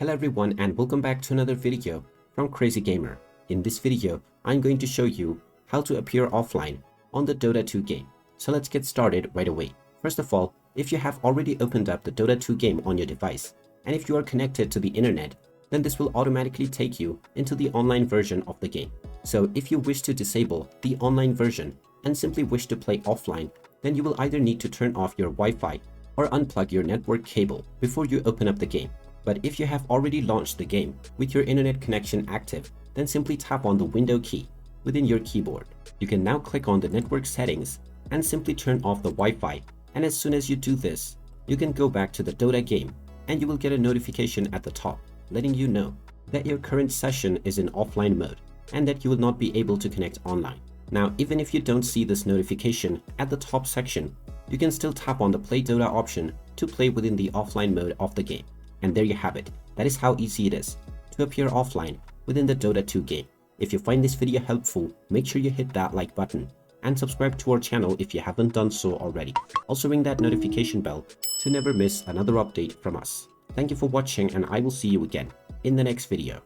Hello everyone and welcome back to another video from Crazy Gamer. In this video, I'm going to show you how to appear offline on the Dota 2 game. So let's get started right away. First of all, if you have already opened up the Dota 2 game on your device, and if you are connected to the internet, then this will automatically take you into the online version of the game. So if you wish to disable the online version and simply wish to play offline, then you will either need to turn off your Wi-Fi or unplug your network cable before you open up the game. But if you have already launched the game with your internet connection active, then simply tap on the window key within your keyboard. You can now click on the network settings and simply turn off the Wi-Fi. And as soon as you do this, you can go back to the Dota game and you will get a notification at the top letting you know that your current session is in offline mode and that you will not be able to connect online. Now, even if you don't see this notification at the top section, you can still tap on the Play Dota option to play within the offline mode of the game. And there you have it. That is how easy it is to appear offline within the Dota 2 game. If you find this video helpful, make sure you hit that like button and subscribe to our channel if you haven't done so already. Also ring that notification bell to never miss another update from us. Thank you for watching and I will see you again in the next video.